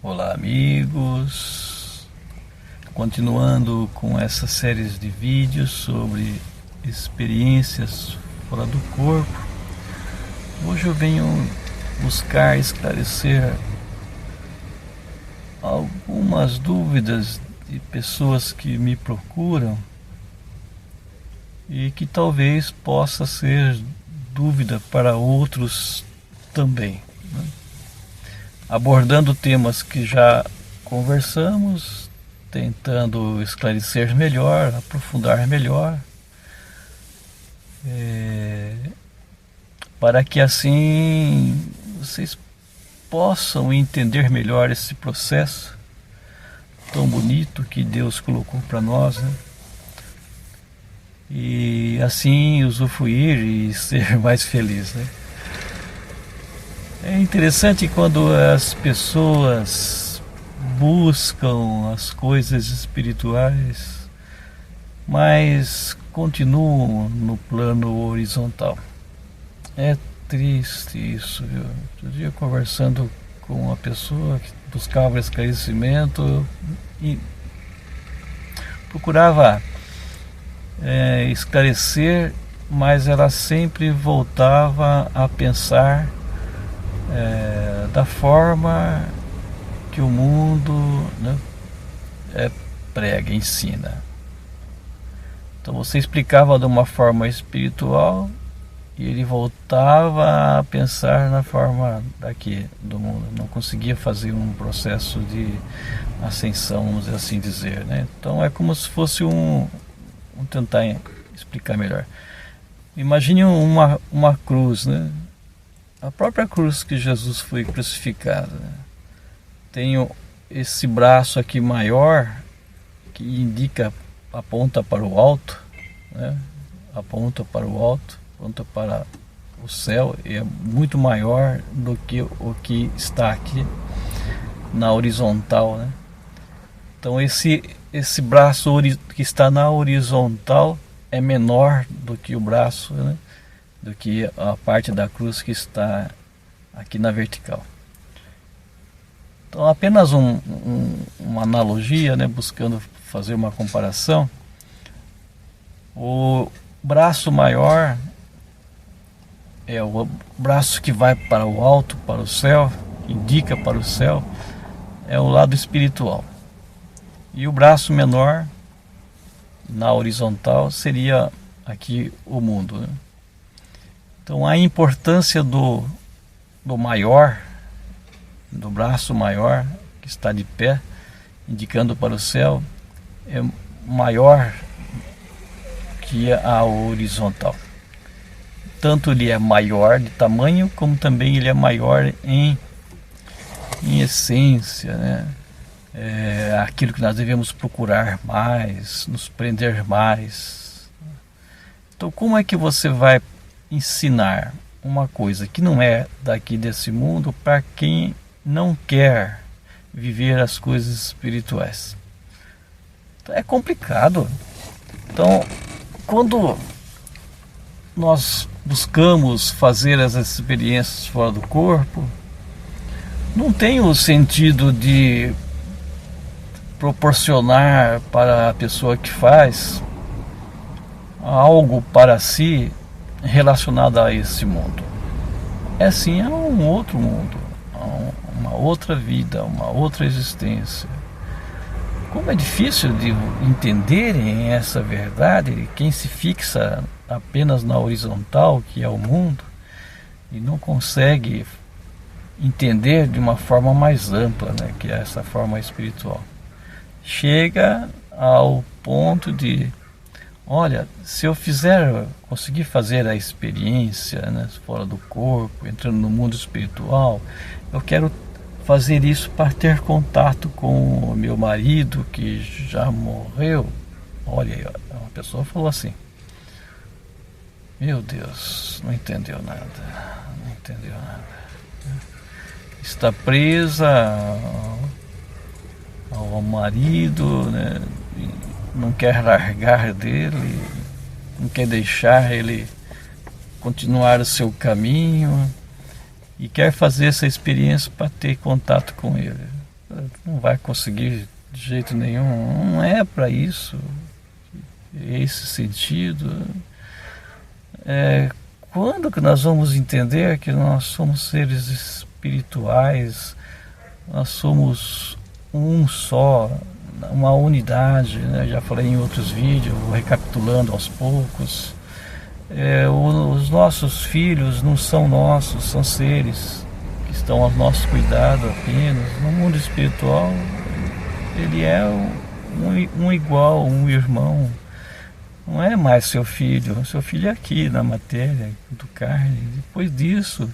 Olá, amigos! Continuando com essas séries de vídeos sobre experiências fora do corpo, hoje eu venho buscar esclarecer algumas dúvidas de pessoas que me procuram e que talvez possa ser dúvida para outros também, né? Abordando temas que já conversamos, tentando esclarecer melhor, aprofundar melhor, para que assim vocês possam entender melhor esse processo tão bonito que Deus colocou para nós, né? E assim usufruir e ser mais feliz, né? É interessante quando as pessoas buscam as coisas espirituais, mas continuam no plano horizontal. É triste isso, viu? Outro dia conversando com uma pessoa que buscava esclarecimento e procurava esclarecer, mas ela sempre voltava a pensar da forma que o mundo, né, prega, ensina. Então você explicava de uma forma espiritual e ele voltava a pensar na forma daqui do mundo. Não conseguia fazer um processo de ascensão, vamos assim dizer, né? Então é como se fosse vamos tentar explicar melhor. Imagine uma cruz, né? A própria cruz que Jesus foi crucificado, né? Tem esse braço aqui maior que indica, aponta para o alto, né? Aponta para o alto, aponta para o céu, e é muito maior do que o que está aqui na horizontal, né? Então esse braço que está na horizontal é menor do que o braço, né? Do que a parte da cruz que está aqui na vertical. Então apenas uma analogia, né, buscando fazer uma comparação. O braço maior é o braço que vai para o alto, para o céu, indica para o céu, é o lado espiritual. E o braço menor, na horizontal, seria aqui o mundo, né? Então a importância do maior, do braço maior, que está de pé, indicando para o céu, é maior que a horizontal. Tanto ele é maior de tamanho, como também ele é maior em essência, né? É aquilo que nós devemos procurar mais, nos prender mais. Então como é que você vai ensinar uma coisa que não é daqui desse mundo para quem não quer viver as coisas espirituais? É complicado. Então, quando nós buscamos fazer as experiências fora do corpo, não tem o sentido de proporcionar para a pessoa que faz algo para si relacionado a esse mundo. É sim, é um outro mundo, uma outra vida, uma outra existência. Como é difícil de entenderem essa verdade, quem se fixa apenas na horizontal, que é o mundo, e não consegue entender de uma forma mais ampla, né, que é essa forma espiritual. Chega ao ponto de, olha, se eu conseguir fazer a experiência, né, fora do corpo, entrando no mundo espiritual, eu quero fazer isso para ter contato com o meu marido que já morreu. Olha, uma pessoa falou assim: meu Deus, não entendeu nada, não entendeu nada. Está presa ao marido, né? Não quer largar dele, não quer deixar ele continuar o seu caminho e quer fazer essa experiência para ter contato com ele. não vai conseguir de jeito nenhum. Não é para isso, esse sentido. Quando que nós vamos entender que nós somos seres espirituais, nós somos um só, uma unidade, né? Já falei em outros vídeos, recapitulando aos poucos. Os nossos filhos não são nossos, são seres que estão ao nosso cuidado apenas. No mundo espiritual, ele é um igual, um irmão. Não é mais seu filho é aqui na matéria, do carne. Depois disso,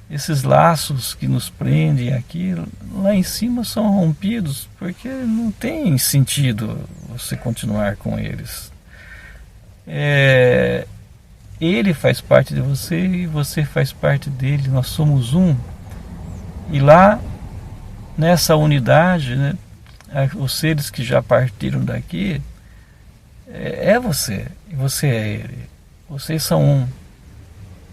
esses laços que nos prendem aqui, lá em cima são rompidos, porque não tem sentido você continuar com eles. Ele faz parte de você e você faz parte dele, nós somos um. E lá, nessa unidade, né, os seres que já partiram daqui, é você, e você é ele. Vocês são um.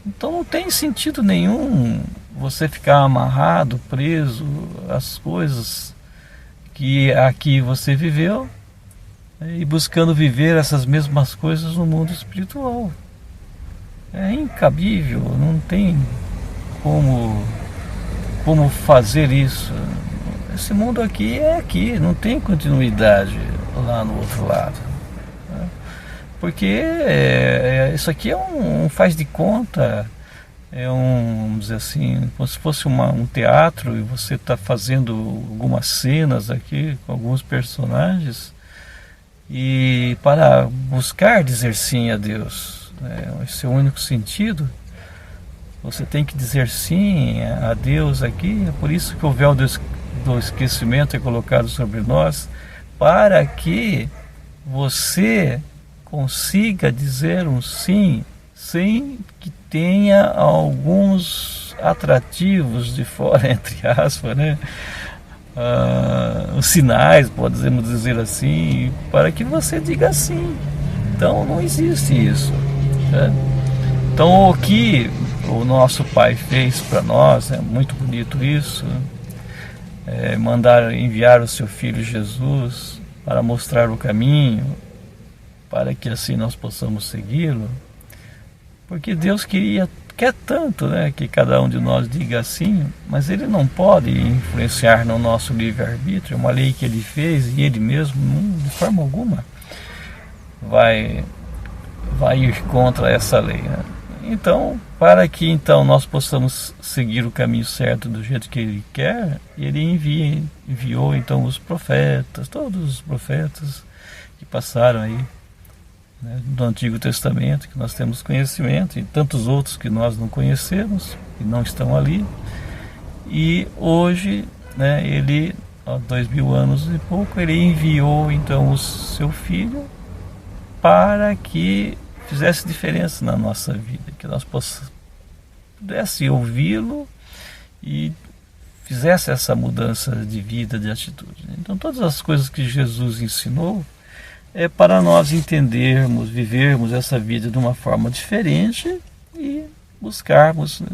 Então não tem sentido nenhum você ficar amarrado, preso às coisas que aqui você viveu, e buscando viver essas mesmas coisas no mundo espiritual. É incabível, não tem como fazer isso. Esse mundo aqui é aqui, não tem continuidade lá no outro lado. Porque isso aqui é um faz de conta, vamos dizer assim, como se fosse um teatro e você está fazendo algumas cenas aqui com alguns personagens e para buscar dizer sim a Deus, esse é o único sentido. Você tem que dizer sim a Deus aqui, é por isso que o véu do esquecimento é colocado sobre nós, para que você consiga dizer um sim sem que tenha alguns atrativos de fora, entre aspas, né? Os sinais, podemos dizer assim, para que você diga sim. Então não existe isso, né? Então o que o nosso Pai fez para nós, é muito bonito isso, enviar o seu Filho Jesus para mostrar o caminho, para que assim nós possamos segui-lo, porque Deus quer tanto, né, que cada um de nós diga sim, mas Ele não pode influenciar no nosso livre-arbítrio, é uma lei que Ele fez e Ele mesmo, de forma alguma, vai ir contra essa lei, né? Então, para que então nós possamos seguir o caminho certo do jeito que Ele quer, Ele enviou então os profetas, todos os profetas que passaram aí, né, do Antigo Testamento, que nós temos conhecimento, e tantos outros que nós não conhecemos, que não estão ali. E hoje, né, Ele, há 2000 anos e pouco, Ele enviou então o seu Filho para que fizesse diferença na nossa vida, que nós pudesse ouvi-lo e fizesse essa mudança de vida, de atitude. Então todas as coisas que Jesus ensinou é para nós entendermos, vivermos essa vida de uma forma diferente e buscarmos, né,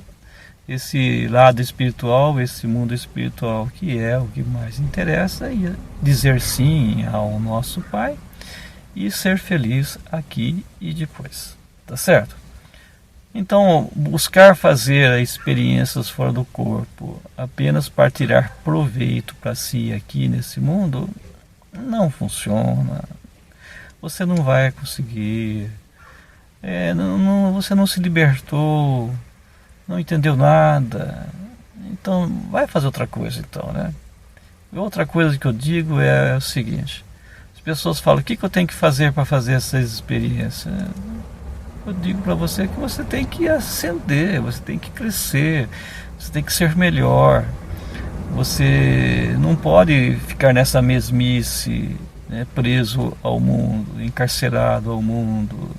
esse lado espiritual, esse mundo espiritual que é o que mais interessa, e dizer sim ao nosso Pai e ser feliz aqui e depois, tá certo? Então, buscar fazer experiências fora do corpo apenas para tirar proveito para si aqui nesse mundo não funciona. Você não vai conseguir, você não se libertou, não entendeu nada, então vai fazer outra coisa então, né? Outra coisa que eu digo é o seguinte: as pessoas falam, o que eu tenho que fazer para fazer essas experiências? Eu digo para você que você tem que ascender, você tem que crescer, você tem que ser melhor, você não pode ficar nessa mesmice, né, preso ao mundo, encarcerado ao mundo.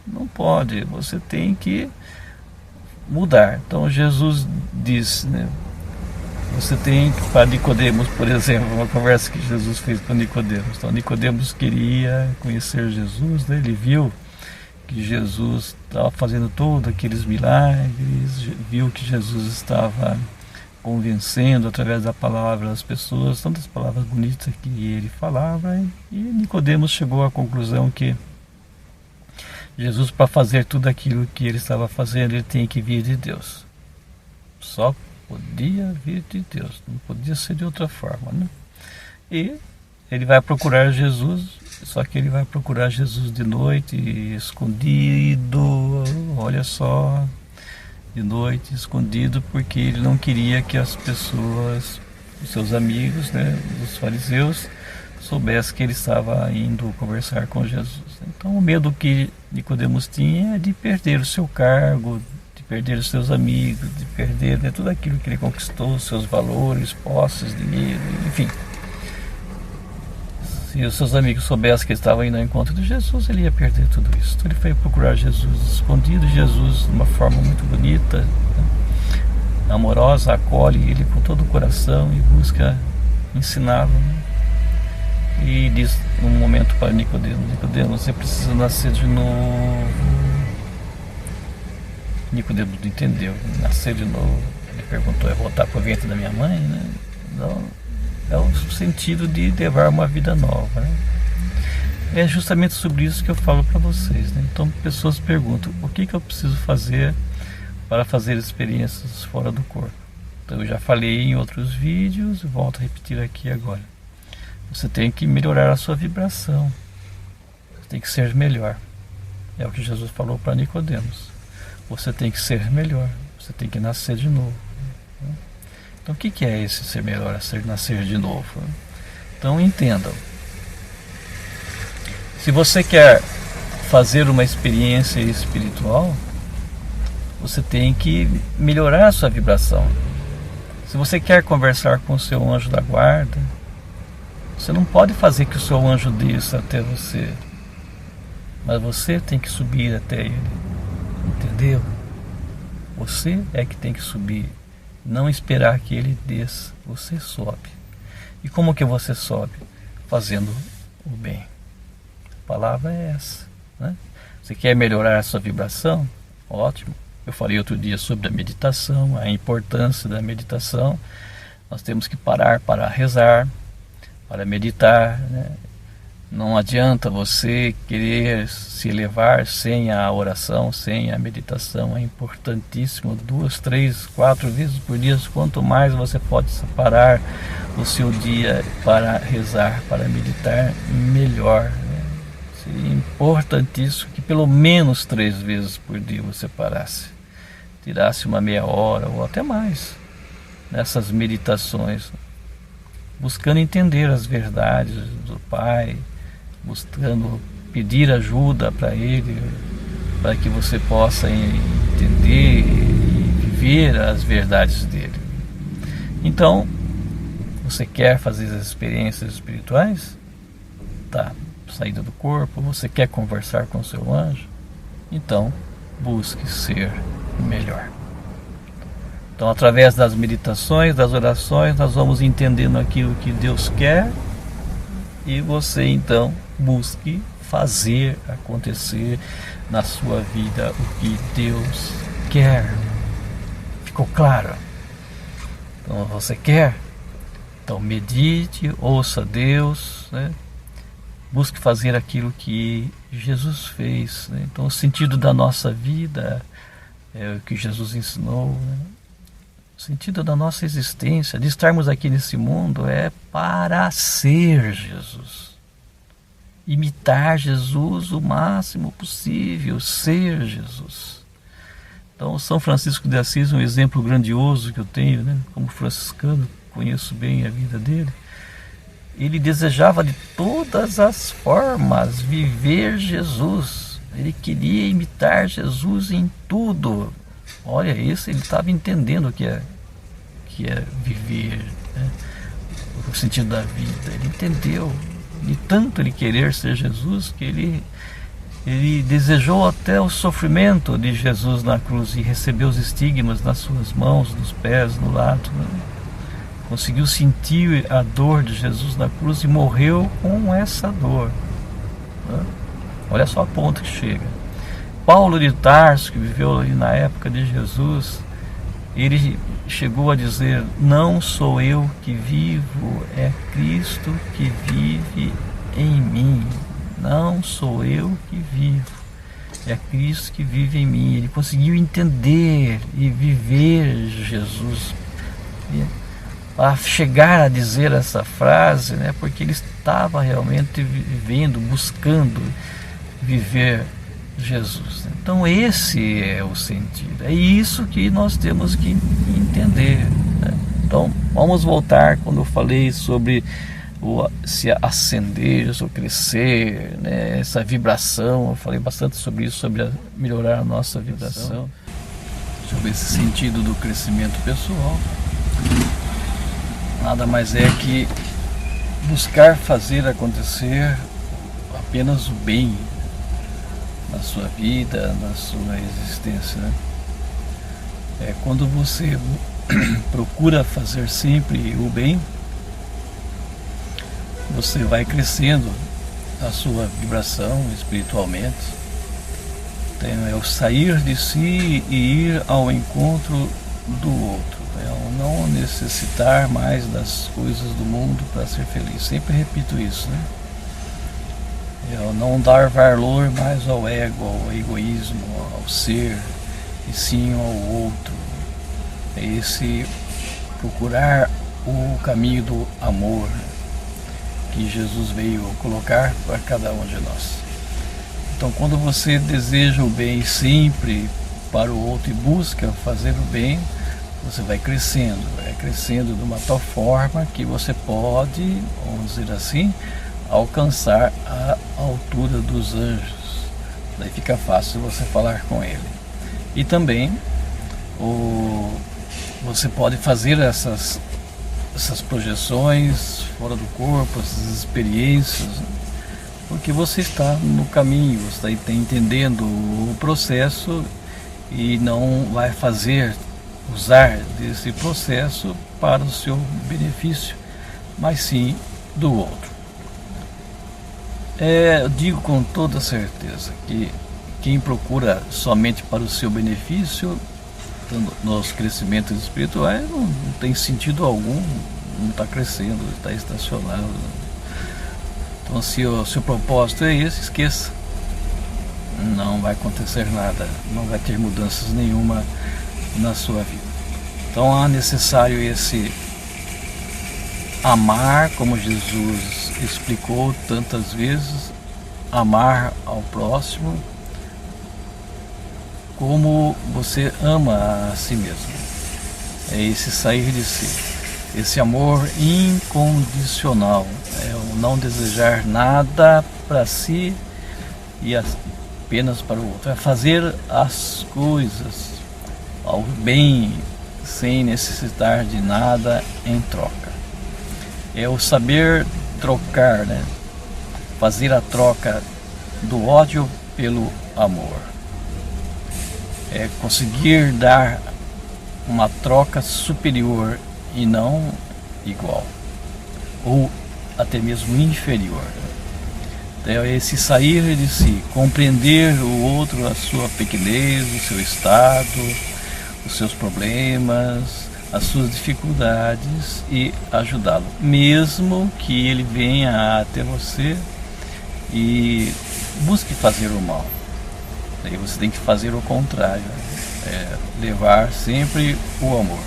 Não pode, você tem que mudar. Então Jesus diz, né, você tem que, para Nicodemos, por exemplo, uma conversa que Jesus fez com Nicodemos. Então Nicodemos queria conhecer Jesus, né? Ele viu que Jesus estava fazendo todos aqueles milagres, viu que Jesus estava convencendo através da palavra as pessoas, tantas palavras bonitas que ele falava, e Nicodemos chegou à conclusão que Jesus, para fazer tudo aquilo que ele estava fazendo, ele tinha que vir de Deus. Só podia vir de Deus, não podia ser de outra forma, né? E ele vai procurar Jesus, só que ele vai procurar Jesus de noite, escondido, olha só, de noite, escondido, porque ele não queria que as pessoas, os seus amigos, né, os fariseus, soubessem que ele estava indo conversar com Jesus. Então o medo que Nicodemos tinha é de perder o seu cargo, de perder os seus amigos, de perder, né, tudo aquilo que ele conquistou, seus valores, posses, dinheiro, enfim. Se os seus amigos soubessem que ele estava indo ao encontro de Jesus, ele ia perder tudo isso. Então ele foi procurar Jesus escondido. Jesus, de uma forma muito bonita, né, amorosa, acolhe ele com todo o coração e busca ensiná-lo, né? E diz num momento para Nicodemos: Nicodemos, você precisa nascer de novo. Nicodemos não entendeu. Nascer de novo, ele perguntou: é voltar para o ventre da minha mãe, né? Não. É o sentido de levar uma vida nova, né? É justamente sobre isso que eu falo para vocês, né? Então, pessoas perguntam: o que eu preciso fazer para fazer experiências fora do corpo? Então, eu já falei em outros vídeos, volto a repetir aqui agora. Você tem que melhorar a sua vibração, você tem que ser melhor. É o que Jesus falou para Nicodemos. Você tem que ser melhor, você tem que nascer de novo. Então o que é esse ser melhor, nascer de novo? Então entendam. Se você quer fazer uma experiência espiritual, você tem que melhorar a sua vibração. Se você quer conversar com o seu anjo da guarda, você não pode fazer que o seu anjo desça até você, mas você tem que subir até ele. Entendeu? Você é que tem que subir. Não esperar que ele desça, você sobe. E como que você sobe? Fazendo o bem. A palavra é essa, né? Você quer melhorar a sua vibração? Ótimo. Eu falei outro dia sobre a meditação, a importância da meditação. Nós temos que parar para rezar, para meditar, né? Não adianta você querer se elevar sem a oração, sem a meditação. É importantíssimo, 2, 3, 4 vezes por dia. Quanto mais você pode separar o seu dia para rezar, para meditar, melhor, né? Seria importantíssimo que pelo menos 3 vezes por dia você parasse, tirasse uma meia hora ou até mais nessas meditações, buscando entender as verdades do Pai, buscando pedir ajuda para Ele, para que você possa entender e viver as verdades dele. Então, você quer fazer as experiências espirituais? Tá, saída do corpo. Você quer conversar com o seu anjo? Então, busque ser melhor. Então, através das meditações, das orações, nós vamos entendendo aquilo que Deus quer, e você então busque fazer acontecer na sua vida o que Deus quer. Ficou claro? Então você quer? Então medite, ouça Deus, né? Busque fazer aquilo que Jesus fez, né? Então o sentido da nossa vida é o que Jesus ensinou, né? O sentido da nossa existência, de estarmos aqui nesse mundo, é para ser Jesus. Imitar Jesus o máximo possível, ser Jesus. Então, São Francisco de Assis, um exemplo grandioso que eu tenho, né? Como franciscano, conheço bem a vida dele. Ele desejava de todas as formas viver Jesus. Ele queria imitar Jesus em tudo. Olha isso, ele estava entendendo o que é viver, né? O sentido da vida. Ele entendeu. De tanto ele querer ser Jesus, que ele desejou até o sofrimento de Jesus na cruz e recebeu os estigmas nas suas mãos, nos pés, no lado, né? Conseguiu sentir a dor de Jesus na cruz e morreu com essa dor, né? Olha só a ponto que chega. Paulo de Tarso, que viveu ali na época de Jesus, Ele chegou a dizer: não sou eu que vivo, é Cristo que vive em mim. Não sou eu que vivo, é Cristo que vive em mim. Ele conseguiu entender e viver Jesus, a chegar a dizer essa frase, né? Porque ele estava realmente vivendo, buscando viver Jesus. Então esse é o sentido, é isso que nós temos que entender, né? Então vamos voltar quando eu falei sobre se acender, ou crescer, né? Essa vibração, eu falei bastante sobre isso, sobre melhorar a nossa vibração, sobre esse sentido do crescimento pessoal. Nada mais é que buscar fazer acontecer apenas o bem na sua vida, na sua existência, né? É quando você procura fazer sempre o bem, você vai crescendo a sua vibração espiritualmente. Então, é o sair de si e ir ao encontro do outro, é o não necessitar mais das coisas do mundo para ser feliz. Sempre repito isso, né? É o não dar valor mais ao ego, ao egoísmo, ao ser, e sim ao outro. É esse procurar o caminho do amor que Jesus veio colocar para cada um de nós. Então, quando você deseja o bem sempre para o outro e busca fazer o bem, você vai crescendo de uma tal forma que você pode, vamos dizer assim, alcançar a altura dos anjos. Daí fica fácil você falar com ele. E também você pode fazer essas projeções fora do corpo, essas experiências, porque você está no caminho, você está entendendo o processo e não vai usar desse processo para o seu benefício, mas sim do outro. Eu digo com toda certeza que quem procura somente para o seu benefício nos crescimentos espirituais não tem sentido algum, não está crescendo, está estacionado. Então, se o seu propósito é esse, esqueça, não vai acontecer nada, não vai ter mudanças nenhuma na sua vida. Então é necessário esse amar, como Jesus explicou tantas vezes, amar ao próximo como você ama a si mesmo. É esse sair de si, esse amor incondicional, é o não desejar nada para si e apenas para o outro, é fazer as coisas ao bem sem necessitar de nada em troca. É o saber trocar, né? Fazer a troca do ódio pelo amor. É conseguir dar uma troca superior e não igual, ou até mesmo inferior. Então, é esse sair de si, compreender o outro, a sua pequenez, o seu estado, os seus problemas, as suas dificuldades e ajudá-lo, mesmo que ele venha até você e busque fazer o mal. Daí você tem que fazer o contrário, levar sempre o amor.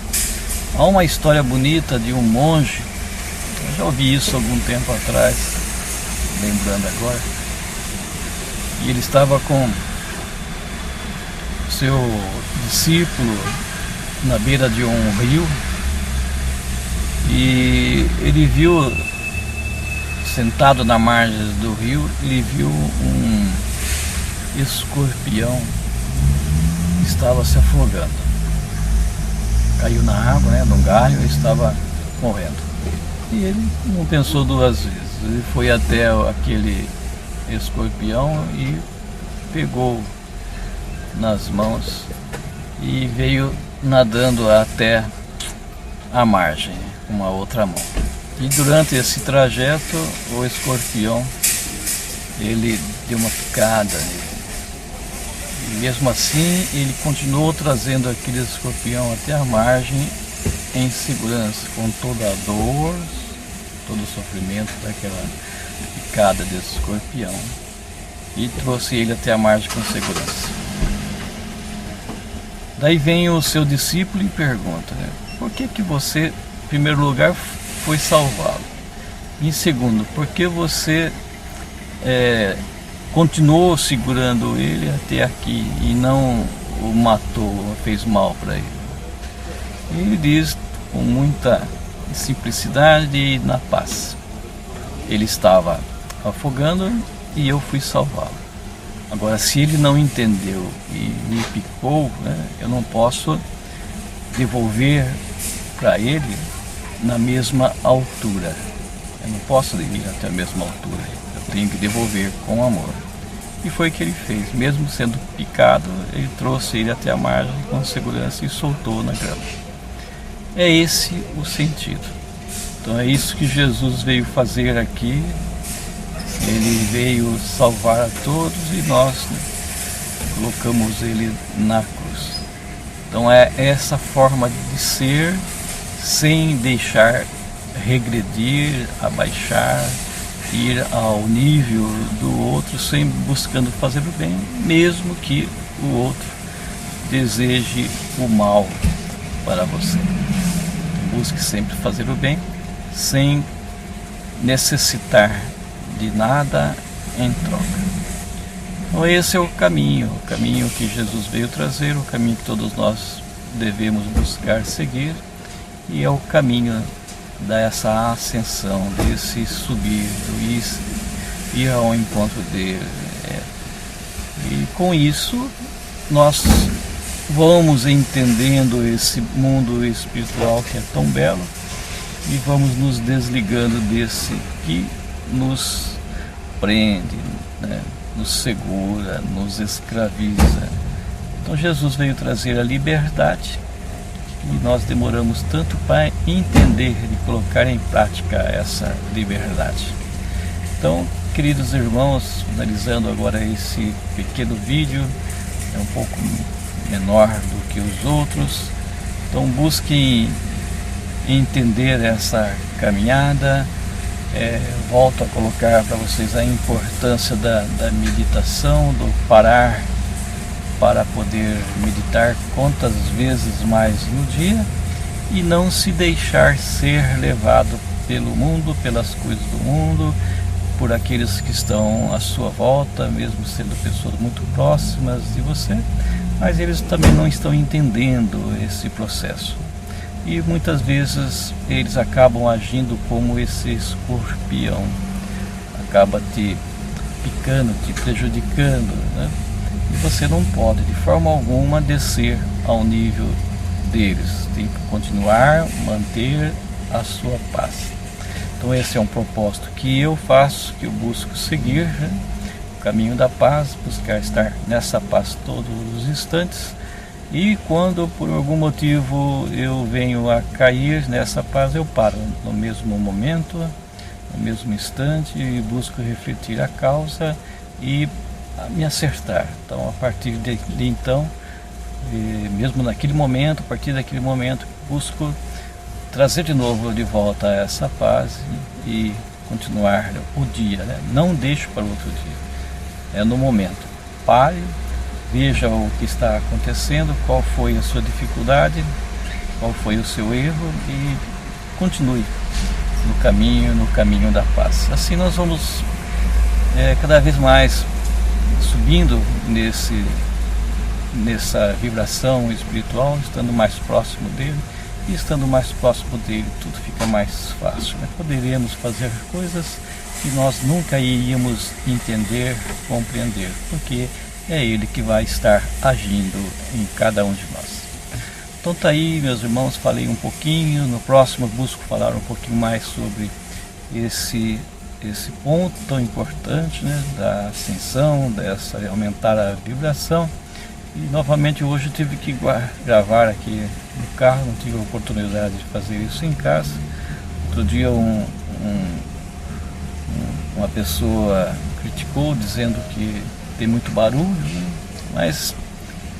Há uma história bonita de um monge, eu já ouvi isso algum tempo atrás, lembrando agora, e ele estava com seu discípulo na beira de um rio e ele viu, sentado na margem do rio, ele viu um escorpião que estava se afogando. Caiu na água, né, num galho, e estava morrendo. E ele não pensou duas vezes, ele foi até aquele escorpião e pegou nas mãos e veio nadando até a margem com uma outra mão. E durante esse trajeto o escorpião ele deu uma picada nele E mesmo assim, ele continuou trazendo aquele escorpião até a margem em segurança, com toda a dor, todo o sofrimento daquela picada desse escorpião, e trouxe ele até a margem com segurança. Daí vem o seu discípulo e pergunta, né, por que você, em primeiro lugar, foi salvá-lo? Em segundo, por que você continuou segurando ele até aqui e não o matou, fez mal para ele? E ele diz com muita simplicidade e na paz: ele estava afogando e eu fui salvá-lo. Agora, se ele não entendeu e me picou, né, eu não posso devolver para ele na mesma altura. Eu não posso ir até a mesma altura. Eu tenho que devolver com amor. E foi o que ele fez. Mesmo sendo picado, ele trouxe ele até a margem com segurança e soltou na grama. É esse o sentido. Então é isso que Jesus veio fazer aqui. Ele veio salvar a todos e nós, né, colocamos ele na cruz. Então é essa forma de ser, sem deixar regredir, abaixar, ir ao nível do outro, sem buscando fazer o bem, mesmo que o outro deseje o mal para você. Busque sempre fazer o bem, sem necessitar de nada em troca. Então esse é o caminho que Jesus veio trazer, o caminho que todos nós devemos buscar seguir, e é o caminho dessa ascensão, desse subir, do ir ao encontro dele. E com isso nós vamos entendendo esse mundo espiritual que é tão belo e vamos nos desligando desse que nos prende, né, nos segura, nos escraviza. Então Jesus veio trazer a liberdade e nós demoramos tanto para entender e colocar em prática essa liberdade. Então, queridos irmãos, finalizando agora esse pequeno vídeo, é um pouco menor do que os outros, então busquem entender essa caminhada. Volto a colocar para vocês a importância da meditação, do parar para poder meditar quantas vezes mais no dia e não se deixar ser levado pelo mundo, pelas coisas do mundo, por aqueles que estão à sua volta, mesmo sendo pessoas muito próximas de você, mas eles também não estão entendendo esse processo. E muitas vezes eles acabam agindo como esse escorpião, acaba te picando, te prejudicando, né? E você não pode de forma alguma descer ao nível deles, tem que continuar, manter a sua paz. Então esse é um propósito que eu faço, que eu busco seguir, né? O caminho da paz, buscar estar nessa paz todos os instantes. E quando por algum motivo eu venho a cair nessa paz, eu paro no mesmo momento, no mesmo instante, e busco refletir a causa e me acertar. Então a partir de então, mesmo naquele momento, a partir daquele momento, busco trazer de novo de volta essa paz e continuar o dia, né? Não deixo para o outro dia, é no momento. Pare, veja o que está acontecendo, qual foi a sua dificuldade, qual foi o seu erro e continue no caminho da paz. Assim nós vamos cada vez mais subindo nessa vibração espiritual, estando mais próximo dele, e estando mais próximo dele tudo fica mais fácil, né? Poderemos fazer coisas que nós nunca iríamos entender, compreender, porque é ele que vai estar agindo em cada um de nós. Então tá aí, meus irmãos, falei um pouquinho, no próximo busco falar um pouquinho mais sobre esse ponto tão importante, né, da ascensão, aumentar a vibração. E novamente hoje eu tive que gravar aqui no carro, não tive a oportunidade de fazer isso em casa. Outro dia uma pessoa criticou dizendo que tem muito barulho, né? Mas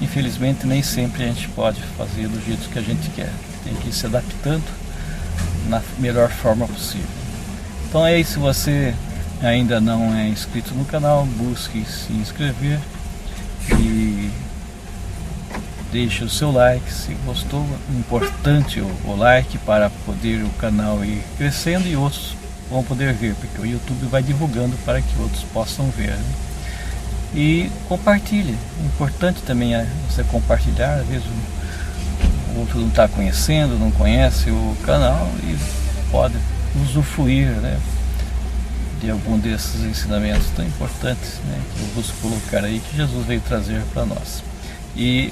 infelizmente nem sempre a gente pode fazer do jeito que a gente quer. Tem que ir se adaptando na melhor forma possível. Então aí, se você ainda não é inscrito no canal, busque se inscrever e deixe o seu like se gostou. Importante o like para poder o canal ir crescendo e outros vão poder ver, porque o YouTube vai divulgando para que outros possam ver, né? E compartilhe. Importante também é você compartilhar. Às vezes o outro não está conhecendo, não conhece o canal e pode usufruir, né, de algum desses ensinamentos tão importantes, né, que eu busco colocar aí, que Jesus veio trazer para nós. E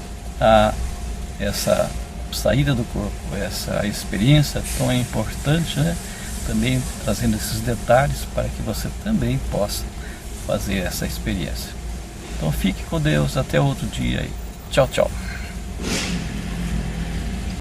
essa saída do corpo, essa experiência tão importante, né, também trazendo esses detalhes para que você também possa fazer essa experiência. Então fique com Deus, até outro dia aí. Tchau, tchau.